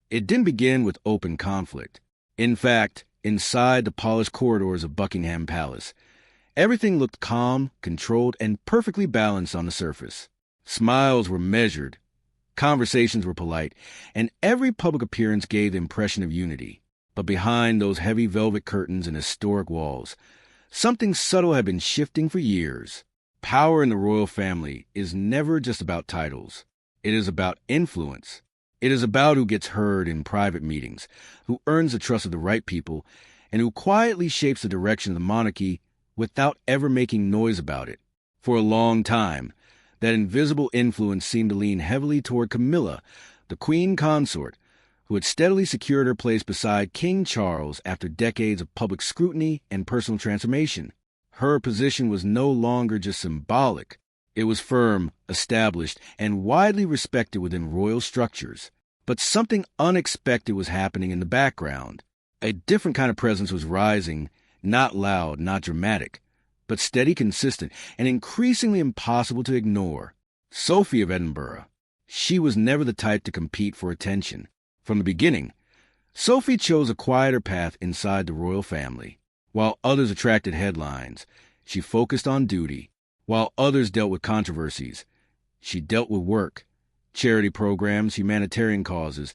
It didn't begin with open conflict. In fact, inside the polished corridors of Buckingham Palace, everything looked calm, controlled, and perfectly balanced on the surface. Smiles were measured, conversations were polite, and every public appearance gave the impression of unity. But behind those heavy velvet curtains and historic walls, something subtle had been shifting for years. Power in the royal family is never just about titles. It is about influence. It is about who gets heard in private meetings, who earns the trust of the right people, and who quietly shapes the direction of the monarchy without ever making noise about it. For a long time, that invisible influence seemed to lean heavily toward Camilla, the queen consort, who had steadily secured her place beside King Charles after decades of public scrutiny and personal transformation. Her position was no longer just symbolic. It was firm, established, and widely respected within royal structures. But something unexpected was happening in the background. A different kind of presence was rising, not loud, not dramatic, but steady, consistent, and increasingly impossible to ignore. Sophie of Edinburgh. She was never the type to compete for attention. From the beginning, Sophie chose a quieter path inside the royal family. While others attracted headlines, she focused on duty. While others dealt with controversies, she dealt with work, charity programs, humanitarian causes,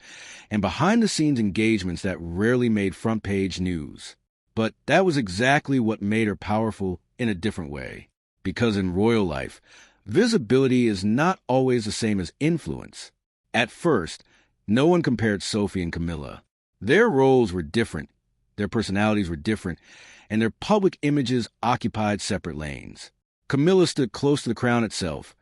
and behind-the-scenes engagements that rarely made front-page news. But that was exactly what made her powerful in a different way. Because in royal life, visibility is not always the same as influence. At first, no one compared Sophie and Camilla. Their roles were different, their personalities were different, and their public images occupied separate lanes. Camilla stood close to the crown itself,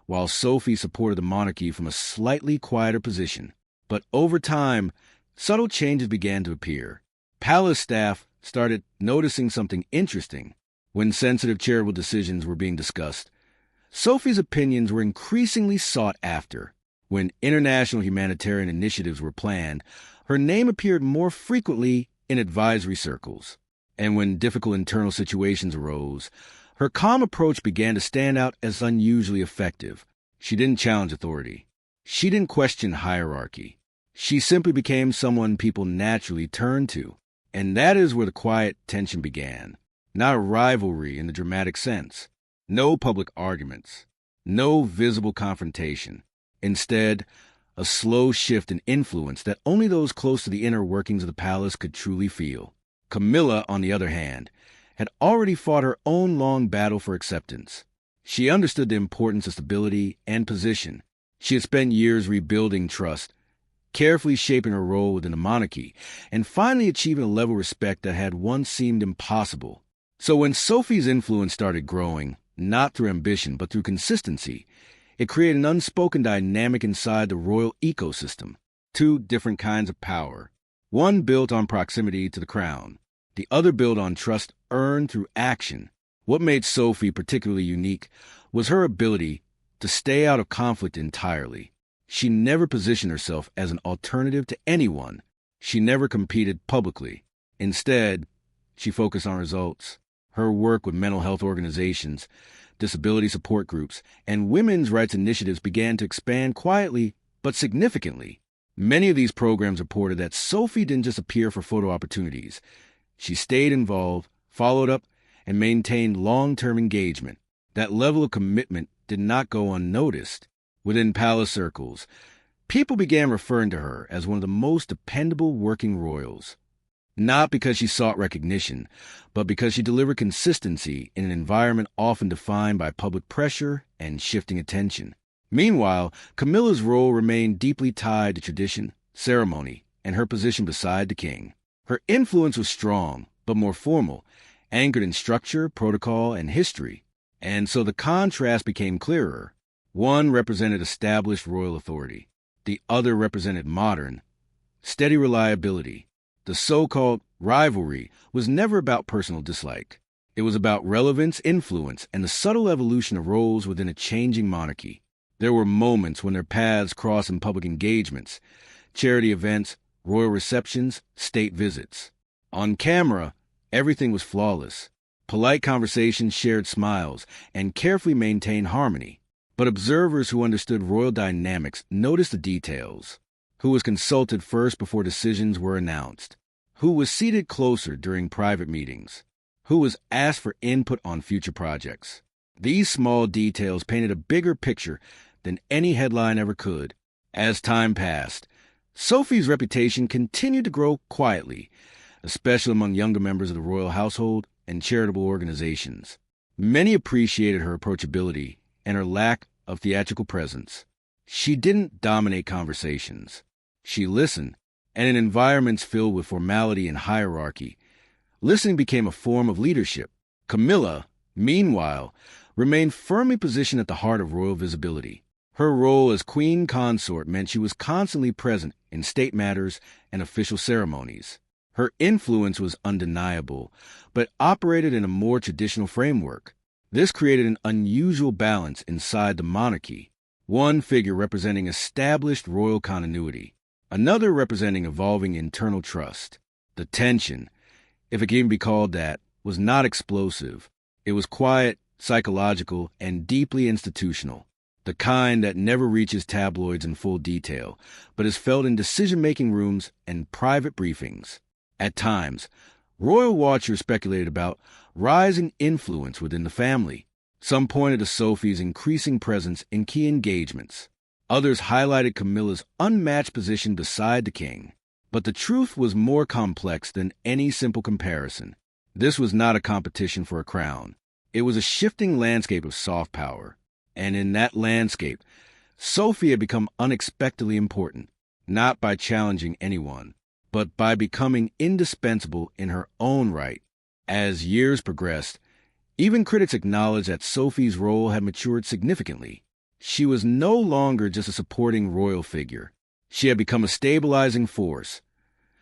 while Sophie supported the monarchy from a slightly quieter position. But over time, subtle changes began to appear. Palace staff started noticing something interesting. When sensitive charitable decisions were being discussed, Sophie's opinions were increasingly sought after. When international humanitarian initiatives were planned, her name appeared more frequently in advisory circles. And when difficult internal situations arose, her calm approach began to stand out as unusually effective. She didn't challenge authority. She didn't question hierarchy. She simply became someone people naturally turned to. And that is where the quiet tension began. Not a rivalry in the dramatic sense. No public arguments. No visible confrontation. Instead, a slow shift in influence that only those close to the inner workings of the palace could truly feel. Camilla, on the other hand, had already fought her own long battle for acceptance. She understood the importance of stability and position. She had spent years rebuilding trust, carefully shaping her role within the monarchy, and finally achieving a level of respect that had once seemed impossible. So when Sophie's influence started growing, not through ambition but through consistency, it created an unspoken dynamic inside the royal ecosystem. Two different kinds of power. One built on proximity to the crown, the other built on trust earned through action. What made Sophie particularly unique was her ability to stay out of conflict entirely. She never positioned herself as an alternative to anyone. She never competed publicly. Instead, she focused on results. Her work with mental health organizations, disability support groups, and women's rights initiatives began to expand quietly but significantly. Many of these programs reported that Sophie didn't just appear for photo opportunities. She stayed involved, followed up, and maintained long-term engagement. That level of commitment did not go unnoticed. Within palace circles, people began referring to her as one of the most dependable working royals. Not because she sought recognition, but because she delivered consistency in an environment often defined by public pressure and shifting attention. Meanwhile, Camilla's role remained deeply tied to tradition, ceremony, and her position beside the king. Her influence was strong, but more formal, anchored in structure, protocol, and history. And so the contrast became clearer. One represented established royal authority. The other represented modern, steady reliability. The so-called rivalry was never about personal dislike. It was about relevance, influence, and the subtle evolution of roles within a changing monarchy. There were moments when their paths crossed in public engagements, charity events, royal receptions, state visits. On camera, everything was flawless. Polite conversations, shared smiles, and carefully maintained harmony. But observers who understood royal dynamics noticed the details. who was consulted first before decisions were announced, who was seated closer during private meetings, who was asked for input on future projects. These small details painted a bigger picture than any headline ever could. As time passed, Sophie's reputation continued to grow quietly, especially among younger members of the royal household and charitable organizations. Many appreciated her approachability and her lack of theatrical presence. She didn't dominate conversations. She listened, and in environments filled with formality and hierarchy, listening became a form of leadership. Camilla, meanwhile, remained firmly positioned at the heart of royal visibility. Her role as queen consort meant she was constantly present in state matters and official ceremonies. Her influence was undeniable, but operated in a more traditional framework. This created an unusual balance inside the monarchy, one figure representing established royal continuity, another representing evolving internal trust. The tension, if it can be called that, was not explosive. It was quiet, psychological, and deeply institutional, the kind that never reaches tabloids in full detail, but is felt in decision-making rooms and private briefings. At times, royal watchers speculated about rising influence within the family. Some pointed to Sophie's increasing presence in key engagements. Others highlighted Camilla's unmatched position beside the king. But the truth was more complex than any simple comparison. This was not a competition for a crown. It was a shifting landscape of soft power. And in that landscape, Sophie had become unexpectedly important, not by challenging anyone, but by becoming indispensable in her own right. As years progressed, even critics acknowledged that Sophie's role had matured significantly. She was no longer just a supporting royal figure. She had become a stabilizing force,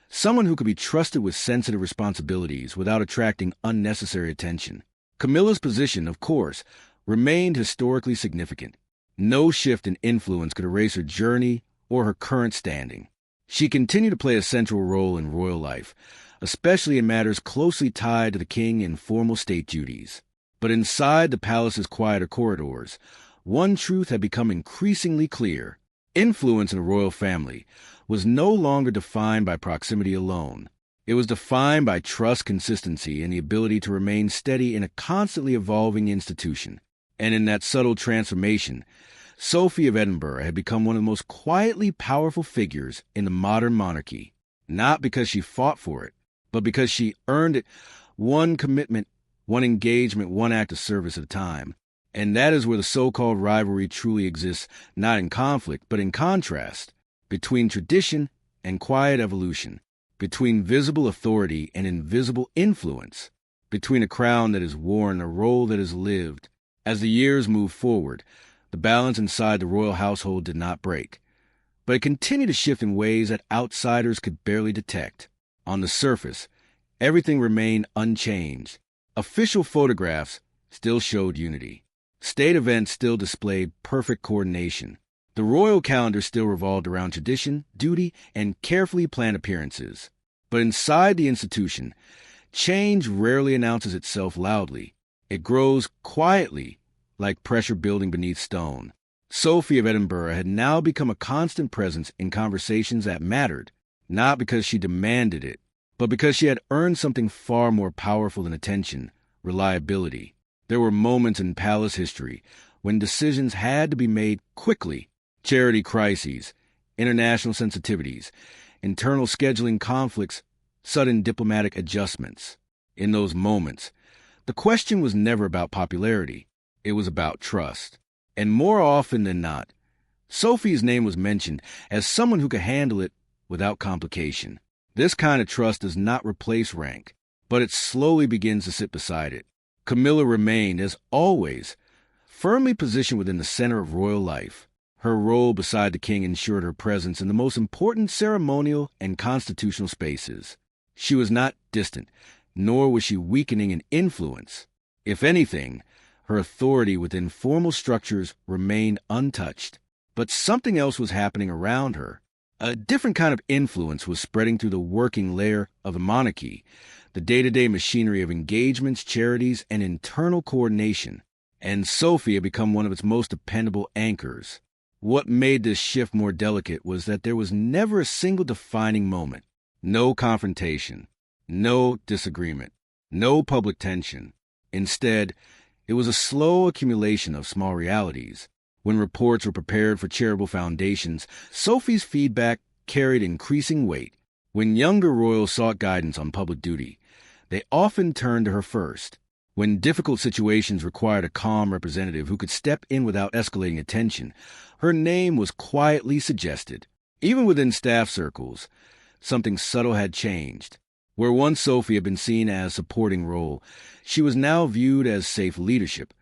someone who could be trusted with sensitive responsibilities without attracting unnecessary attention. Camilla's position, of course, remained historically significant. No shift in influence could erase her journey or her current standing. She continued to play a central role in royal life, especially in matters closely tied to the king and formal state duties. But inside the palace's quieter corridors, one truth had become increasingly clear. Influence in the royal family was no longer defined by proximity alone. It was defined by trust, consistency, and the ability to remain steady in a constantly evolving institution. And in that subtle transformation, Sophie of Edinburgh had become one of the most quietly powerful figures in the modern monarchy, not because she fought for it, but because she earned it, one commitment, one engagement, one act of service at a time. And that is where the so-called rivalry truly exists, not in conflict, but in contrast, between tradition and quiet evolution, between visible authority and invisible influence, between a crown that is worn and a role that is lived. As the years moved forward, the balance inside the royal household did not break, but it continued to shift in ways that outsiders could barely detect. On the surface, everything remained unchanged. Official photographs still showed unity. State events still displayed perfect coordination. The royal calendar still revolved around tradition, duty, and carefully planned appearances. But inside the institution, change rarely announces itself loudly. It grows quietly, like pressure building beneath stone. Sophie of Edinburgh had now become a constant presence in conversations that mattered, not because she demanded it, but because she had earned something far more powerful than attention: reliability. There were moments in palace history when decisions had to be made quickly: charity crises, international sensitivities, internal scheduling conflicts, sudden diplomatic adjustments. In those moments, the question was never about popularity. It was about trust. And more often than not, Sophie's name was mentioned as someone who could handle it without complication. This kind of trust does not replace rank, but it slowly begins to sit beside it. Camilla remained, as always, firmly positioned within the center of royal life. Her role beside the king ensured her presence in the most important ceremonial and constitutional spaces. She was not distant, nor was she weakening in influence. If anything, her authority within formal structures remained untouched. But something else was happening around her. A different kind of influence was spreading through the working layer of the monarchy, the day-to-day machinery of engagements, charities, and internal coordination. And Sophie had become one of its most dependable anchors. What made this shift more delicate was that there was never a single defining moment. No confrontation, no disagreement, no public tension. Instead, it was a slow accumulation of small realities. When reports were prepared for charitable foundations, Sophie's feedback carried increasing weight. When younger royals sought guidance on public duty, they often turned to her first. When difficult situations required a calm representative who could step in without escalating attention, her name was quietly suggested. Even within staff circles, something subtle had changed. Where once Sophie had been seen as a supporting role, she was now viewed as safe leadership,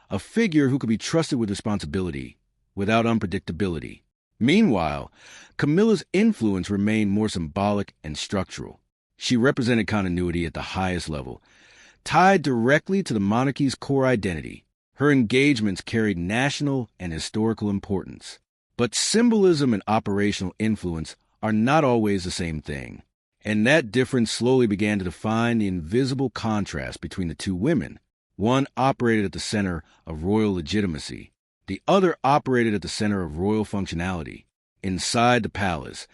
a figure who could be trusted with responsibility, without unpredictability. Meanwhile, Camilla's influence remained more symbolic and structural. She represented continuity at the highest level, tied directly to the monarchy's core identity. Her engagements carried national and historical importance. But symbolism and operational influence are not always the same thing. And that difference slowly began to define the invisible contrast between the two women. One operated at the center of royal legitimacy. The other operated at the center of royal functionality. Inside the palace,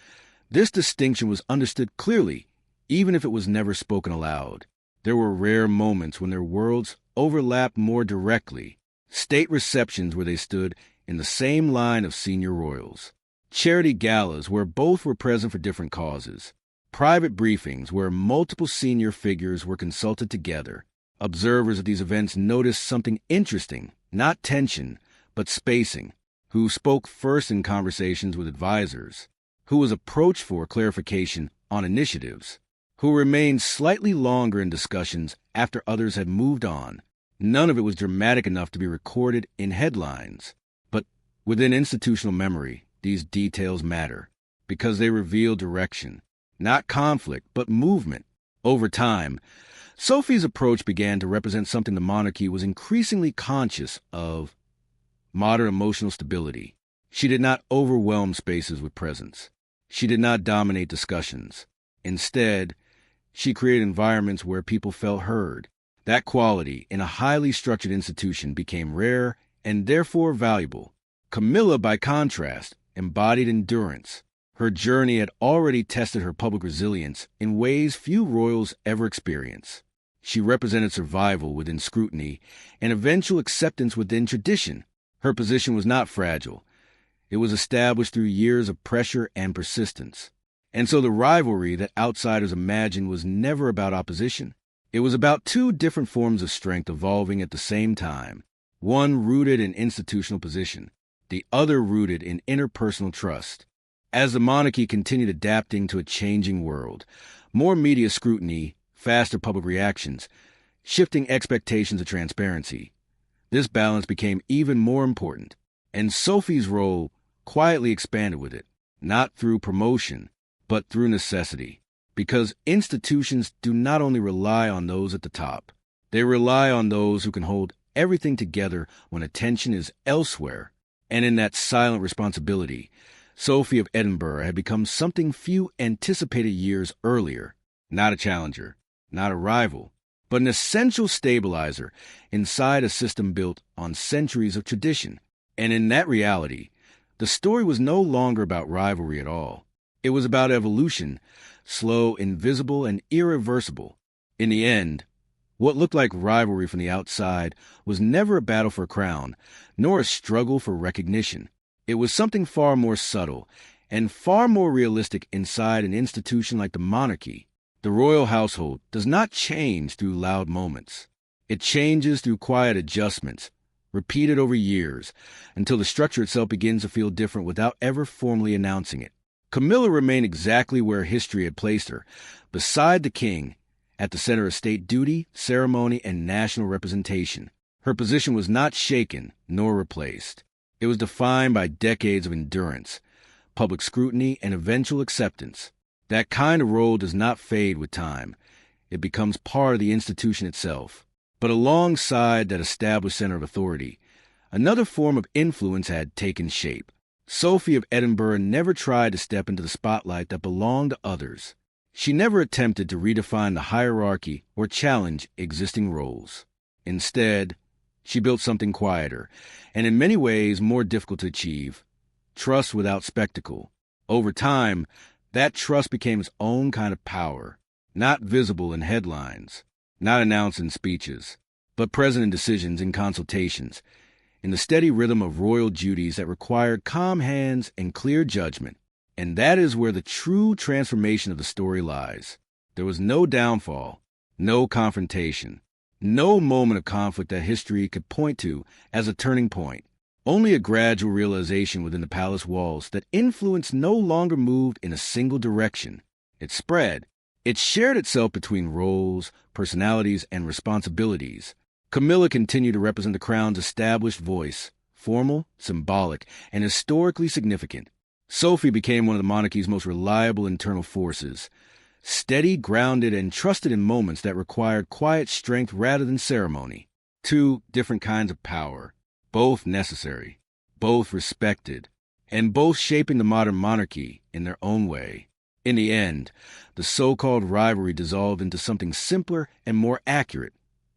this distinction was understood clearly, even if it was never spoken aloud. There were rare moments when their worlds overlapped more directly. State receptions where they stood in the same line of senior royals. Charity galas where both were present for different causes. Private briefings where multiple senior figures were consulted together. Observers at these events noticed something interesting, not tension, but spacing. Who spoke first in conversations with advisors? Who was approached for clarification on initiatives? Who remained slightly longer in discussions after others had moved on? None of it was dramatic enough to be recorded in headlines. But within institutional memory, these details matter, because they reveal direction. Not conflict, but movement. Over time, Sophie's approach began to represent something the monarchy was increasingly conscious of: modern emotional stability. She did not overwhelm spaces with presence. She did not dominate discussions. Instead, she created environments where people felt heard. That quality in a highly structured institution became rare and therefore valuable. Camilla, by contrast, embodied endurance. Her journey had already tested her public resilience in ways few royals ever experience. She represented survival within scrutiny and eventual acceptance within tradition. Her position was not fragile. It was established through years of pressure and persistence. And so the rivalry that outsiders imagined was never about opposition. It was about two different forms of strength evolving at the same time, one rooted in institutional position, the other rooted in interpersonal trust. As the monarchy continued adapting to a changing world, more media scrutiny, faster public reactions, shifting expectations of transparency, this balance became even more important, and Sophie's role quietly expanded with it, not through promotion, but through necessity. Because institutions do not only rely on those at the top, they rely on those who can hold everything together when attention is elsewhere. And in that silent responsibility, Sophie of Edinburgh had become something few anticipated years earlier. Not a challenger, not a rival, but an essential stabilizer inside a system built on centuries of tradition. And in that reality, the story was no longer about rivalry at all. It was about evolution, slow, invisible, and irreversible. In the end, what looked like rivalry from the outside was never a battle for a crown, nor a struggle for recognition. It was something far more subtle and far more realistic inside an institution like the monarchy. The royal household does not change through loud moments. It changes through quiet adjustments, repeated over years, until the structure itself begins to feel different without ever formally announcing it. Camilla remained exactly where history had placed her, beside the king, at the center of state duty, ceremony, and national representation. Her position was not shaken nor replaced. It was defined by decades of endurance, public scrutiny, and eventual acceptance. That kind of role does not fade with time. It becomes part of the institution itself. But alongside that established center of authority, another form of influence had taken shape. Sophie of Edinburgh never tried to step into the spotlight that belonged to others. She never attempted to redefine the hierarchy or challenge existing roles. Instead, she built something quieter, and in many ways more difficult to achieve: trust without spectacle. Over time, that trust became its own kind of power, not visible in headlines, not announced in speeches, but present in decisions and consultations, in the steady rhythm of royal duties that required calm hands and clear judgment. And that is where the true transformation of the story lies. There was no downfall, no confrontation, no moment of conflict that history could point to as a turning point. Only a gradual realization within the palace walls that influence no longer moved in a single direction. It spread. It shared itself between roles, personalities, and responsibilities. Camilla continued to represent the crown's established voice, formal, symbolic, and historically significant. Sophie became one of the monarchy's most reliable internal forces, steady, grounded, and trusted in moments that required quiet strength rather than ceremony. Two different kinds of power, both necessary, both respected, and both shaping the modern monarchy in their own way. In the end, the so-called rivalry dissolved into something simpler and more accurate: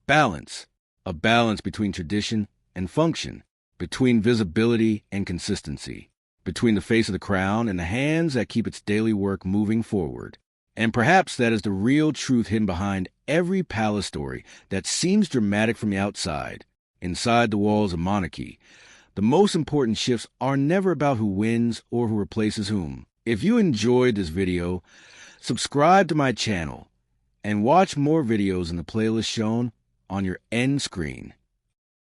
balance. A balance between tradition and function, between visibility and consistency, between the face of the crown and the hands that keep its daily work moving forward. And perhaps that is the real truth hidden behind every palace story that seems dramatic from the outside. Inside the walls of monarchy, the most important shifts are never about who wins or who replaces whom. If you enjoyed this video, subscribe to my channel and watch more videos in the playlist shown on your end screen.